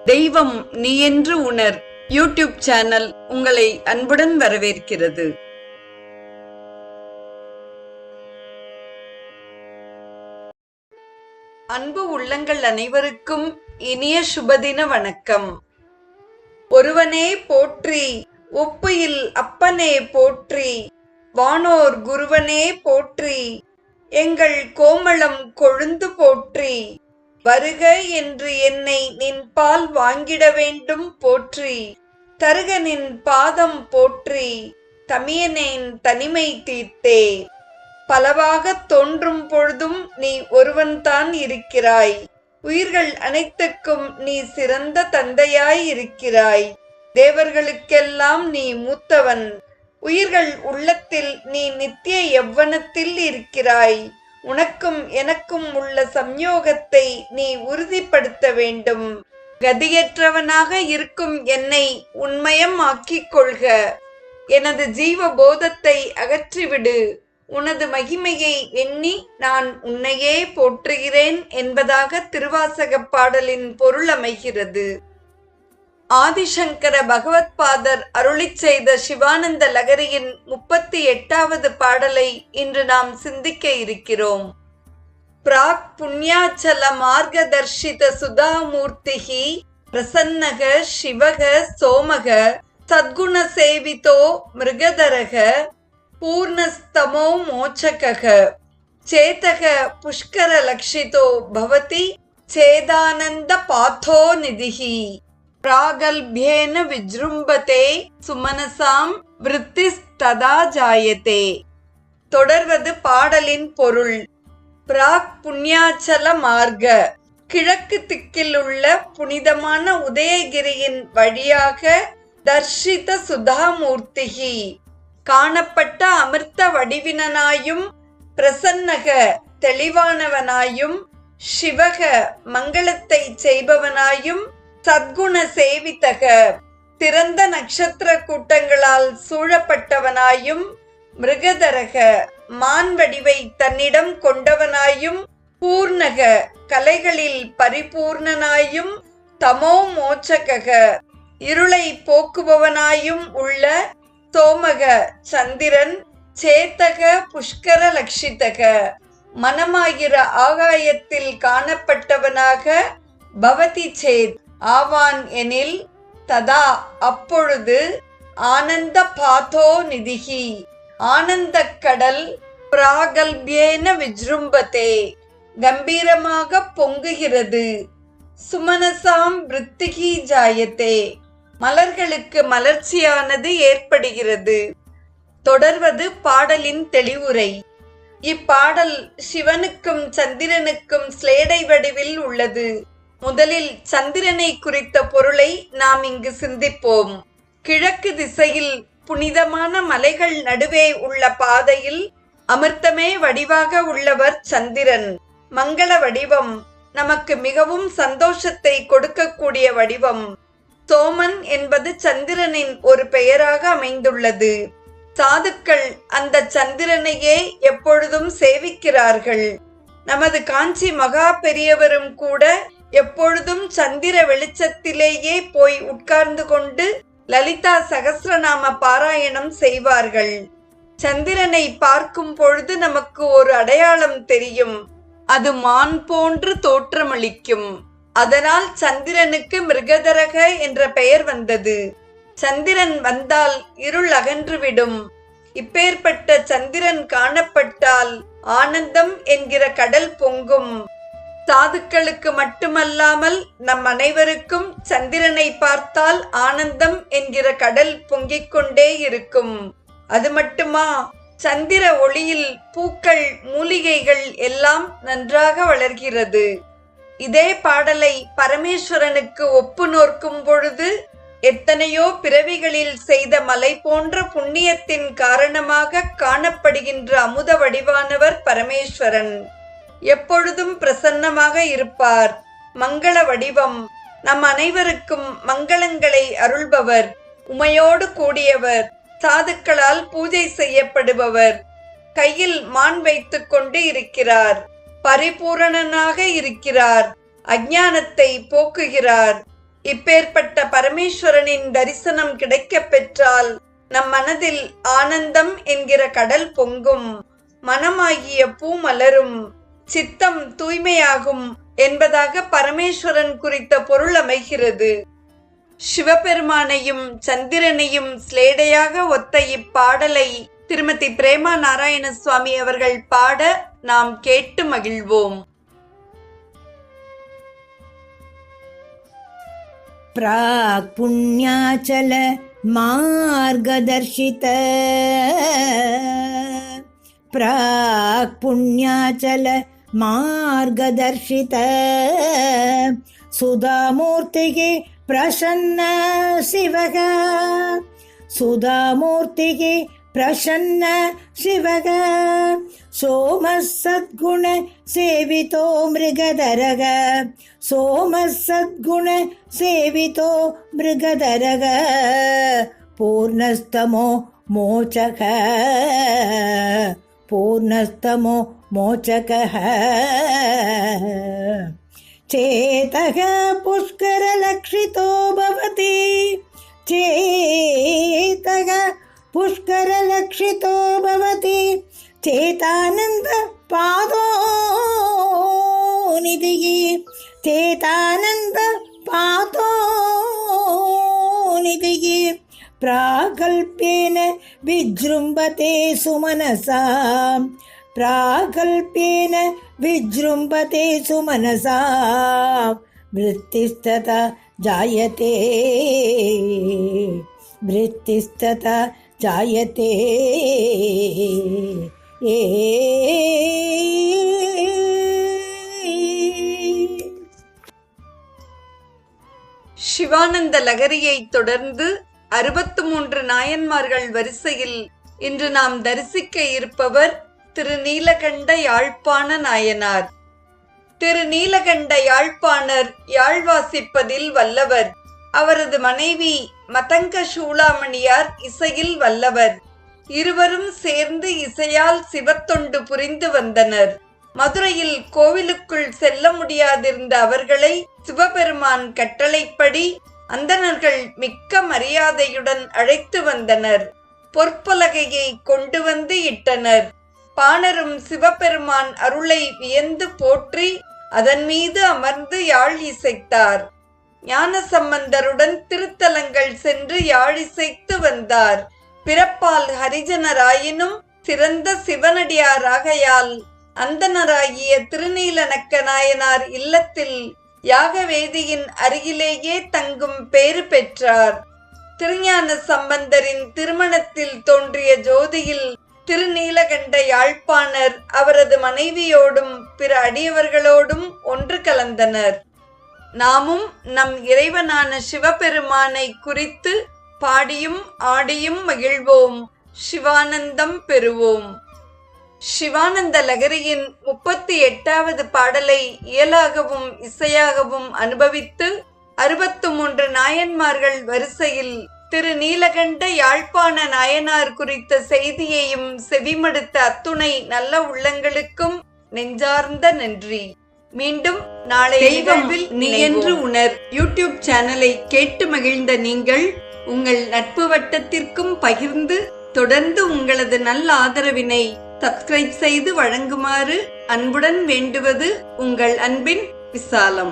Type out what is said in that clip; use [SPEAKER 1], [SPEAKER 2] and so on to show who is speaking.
[SPEAKER 1] தெய்வம் நீ என்று உணர் யூடியூப் சேனல் உங்களை அன்புடன் வரவேற்கிறது. அன்பு உள்ளங்கள் அனைவருக்கும் இனிய சுபதின வணக்கம். ஒருவனே போற்றி, ஒப்புயில் அப்பனே போற்றி, வானோர் குருவனே போற்றி, எங்கள் கோமளம் கொழுந்து போற்றி, வருக என்று என்னை நின்பால் வாங்கிட வேண்டும் போற்றி, தருக நின் பாதம் போற்றி, தமியனேன் தனிமை தீர்த்தே. பலவாகத் தோன்றும் பொழுதும் நீ ஒருவன்தான் இருக்கிறாய், உயிர்கள் அனைத்துக்கும் நீ சிறந்த தந்தையாய் இருக்கிறாய். தேவர்களுக்கெல்லாம் நீ மூத்தவன், உயிர்கள் உள்ளத்தில் நீ நித்திய யவ்வனத்தில் இருக்கிறாய். உனக்கும் எனக்கும் உள்ள சம்யோகத்தை நீ உறுதிப்படுத்த வேண்டும். கதியற்றவனாக இருக்கும் என்னை உன்மயம் ஆக்கிக் கொள்க. எனது ஜீவ போதத்தை அகற்றிவிடு. உனது மகிமையை எண்ணி நான் உன்னையே போற்றுகிறேன் என்பதாக திருவாசகப் பாடலின் பொருள் அமைகிறது. ஆதிசங்கர பகவத் பாதர் அருளிச் செய்த சிவானந்த லகரியின் 38வது பாடலை இன்று நாம் சிந்திக்க இருக்கிறோம். பிராக் புண்ணியாச்சல மார்கதர்ஷித சுதாமூர்த்திஹி பிரசன்னக சிவக சோமக சத்குண சேவிதோ மிருகதரக பூர்ணஸ்தமோ மோச்சக சேதக புஷ்கர லக்ஷிதோ பவதி சேதானந்த பாத்தோ நிதிஹி பிராகல்பியேன விஜ்ரும்பதே சுமனசாம் விருத்திஸ்ததா ஜாயதே. தொடர்வது பாடலின் பொருள். பிராக் புண்ணியாச்சல மார்க, கிழக்கு திக்கில் உள்ள புனிதமான உதயகிரியின் வழியாக தர்ஷித சுதாமூர்த்திகி, காணப்பட்ட அமிர்த வடிவினனாயும், பிரசன்னக தெளிவானவனாயும், சிவக மங்களத்தை செய்பவனாயும், சத்குண சேவிதக திறந்த நட்சத்திர கூட்டங்களால் சூழப்பட்டவனாயும், மிருகதரக மான் வடிவை தன்னிடம் கொண்டவனாயும், பூர்ணக கலைகளில் பரிபூர்ணனாயும், தமோ மோச்சக இருளை போக்குபவனாயும் உள்ள சோமக சந்திரன், சேத்தக புஷ்கர லக்ஷிதக மனமாகிற ஆகாயத்தில் காணப்பட்டவனாக, பவதி சேத் ஆவான் எனில், ததா அப்பொழுது, ஆனந்த பாதோ நிதிஹி ஆனந்த கடல், பிராகல்பியேன விஜ்ரும்பதே கம்பீரமாக பொங்குகிறது, சுமனசாம் விருத்திகி ஜாயதே மலர்களுக்கு மலர்ச்சியானது ஏற்படுகிறது. தொடர்வது பாடலின் தெளிவுரை. இப்பாடல் சிவனுக்கும் சந்திரனுக்கும் ஸ்லேடை வடிவில் உள்ளது. முதலில் சந்திரனை குறித்த பொருளை நாம் இங்கு சிந்திப்போம். கிழக்கு திசையில் புனிதமான மலைகள் நடுவே உள்ள பாதையில் அமிர்தமே வடிவாக உள்ளவர் சந்திரன். மங்கள வடிவம், நமக்கு மிகவும் சந்தோஷத்தை கொடுக்கக்கூடிய வடிவம். சோமன் என்பது சந்திரனின் ஒரு பெயராக அமைந்துள்ளது. சாதுக்கள் அந்த சந்திரனையே எப்பொழுதும் சேவிக்கிறார்கள். நமது காஞ்சி மகா பெரியவரும் கூட எப்பொழுதும் சந்திர வெளிச்சத்திலேயே போய் உட்கார்ந்து கொண்டு லலிதா சகஸ்ரநாம பாராயணம் செய்வார்கள். சந்திரனை பார்க்கும் பொழுது நமக்கு ஒரு அடையாளம் தெரியும். அது மான் போன்று தோற்றமளிக்கும். அதனால் சந்திரனுக்கு மிருகதரக என்ற பெயர் வந்தது. சந்திரன் வந்தால் இருள் அகன்றுவிடும். இப்பேற்பட்ட சந்திரன் காணப்பட்டால் ஆனந்தம் என்கிற கடல் பொங்கும். சாதுக்களுக்கு மட்டுமல்லாமல் நம் அனைவருக்கும் சந்திரனை பார்த்தால் ஆனந்தம் என்கிற கடல் பொங்கிக் கொண்டே இருக்கும். அது மட்டுமா, சந்திர ஒளியில் பூக்கள் மூலிகைகள் எல்லாம் நன்றாக வளர்கிறது. இதே பாடலை பரமேஸ்வரனுக்கு ஒப்பு நோக்கும் பொழுது, எத்தனையோ பிறவிகளில் செய்த மலை போன்ற புண்ணியத்தின் காரணமாக காணப்படுகின்ற அமுத வடிவானவர் பரமேஸ்வரன். எப்பொழுதும் பிரசன்னமாக இருப்பார். மங்கள வடிவம், நம் அனைவருக்கும் மங்களங்களை அருள்பவர், உமையோடு கூடியவர், சாதுக்களால் பூஜை செய்யப்படுபவர், கையில் மான் வைத்துக் கொண்டு இருக்கிறார், பரிபூரணனாக இருக்கிறார், அஞ்ஞானத்தை போக்குகிறார், இப்பேற்பட்ட பரமேஸ்வரனின் தரிசனம் கிடைக்கப் பெற்றால் நம் மனதில் ஆனந்தம் என்கிற கடல் பொங்கும், மனமாகிய பூ மலரும், சித்தம் தூய்மையாகும் என்பதாக பரமேஸ்வரன் குறித்த பொருள் அமைகிறது. சிவபெருமானையும் சந்திரனையும் ஸ்லேடையாக ஒத்த இப்பாடலை திருமதி பிரேமா நாராயண சுவாமி அவர்கள் பாட நாம் கேட்டு மகிழ்வோம்.
[SPEAKER 2] प्राक् पुण्याचल मार्गदर्शित, प्राक् पुण्याचल मार्गदर्शित, सुधामूर्तिगे प्रसन्न शिवः, सुधामूर्तिगे प्रसन्न शिवः, सोमः सद्गुण सेवितो मृगधरः, सोमः सद्गुण सेवितो मृगधरः, पूर्णस्तमो मोचकः, पूर्णस्तमो मोचकः, चेतः पुष्करलक्षितो भवति, चेतः पुष्करलक्षितो भवति, चेतानन्द पादो निधिः, चेतानन्द पादो निधिः, प्राकल्प्येन विजृम्भते सुमनसा, प्राकल्प्येन विजृम्भते सुमनसा, वृत्तिस्तथा जायते, वृत्तिस्तथा जायते,
[SPEAKER 1] சிவானந்த லகரியை தொடர்ந்து 63 நாயன்மார்கள் வரிசையில் இன்று நாம் தரிசிக்க இருப்பவர் திருநீலகண்ட யாழ்ப்பாண நாயனார். திருநீலகண்ட யாழ்ப்பாணர் யாழ் வாசிப்பதில் வல்லவர். அவரது மனைவி மதங்க சூளாமணியார் இசையில் வல்லவர். இருவரும் சேர்ந்து இசையால் சிவத்தொண்டு புரிந்து வந்தனர். மதுரையில் கோவிலுக்குள் செல்ல முடியாதிருந்த அவர்களை சிவபெருமான் கட்டளைப்படி அந்தணர்கள் மிக்க மரியாதையுடன் அழைத்து வந்தனர். பொற்பலகையை கொண்டு வந்து இட்டனர். பாணரும் சிவபெருமான் அருளை வியந்து போற்றி அதன் மீது அமர்ந்து யாழ் இசைத்தார். ஞானசம்பந்தருடன் திருத்தலங்கள் சென்று யாழ் இசைத்து வந்தார். பிறப்பால் ஹரிஜனராயினும் சிறந்த சிவனடியாராகையால் அந்தனராகிய திருநீலநக்க நாயனார் இல்லத்தில் யாகவேதியின் அருகிலேயே தங்கும் பேறு பெற்றார். திருஞான சம்பந்தரின் திருமணத்தில் தோன்றிய ஜோதியில் திருநீலகண்ட யாழ்ப்பாணர் அவரது மனைவியோடும் பிற அடியவர்களோடும் ஒன்று கலந்தனர். நாமும் நம் இறைவனான சிவபெருமானை குறித்து பாடியும் ஆடியும் மகிழ்வோம், சிவானந்தம் பெறுவோம். சிவானந்த லகரியின் 38வது பாடலை இயலாகவும் இசையாகவும் அனுபவித்து 63 நாயன்மார்கள் வரிசையில் திரு நீலகண்ட யாழ்ப்பாண நாயனார் குறித்த செய்தியையும் செவிமடுத்த அத்துணை நல்ல உள்ளங்களுக்கும் நெஞ்சார்ந்த நன்றி. மீண்டும் நாளை நிகழ்வில் நீ என்று உணர் யூடியூப் சேனலை கேட்டு மகிழ்ந்த நீங்கள் உங்கள் நட்பு வட்டத்திற்கும் பகிர்ந்து தொடர்ந்து உங்களது நல்ல ஆதரவினை சப்ஸ்கிரைப் செய்து வழங்குமாறு அன்புடன் வேண்டுவது உங்கள் அன்பின் விசாலம்.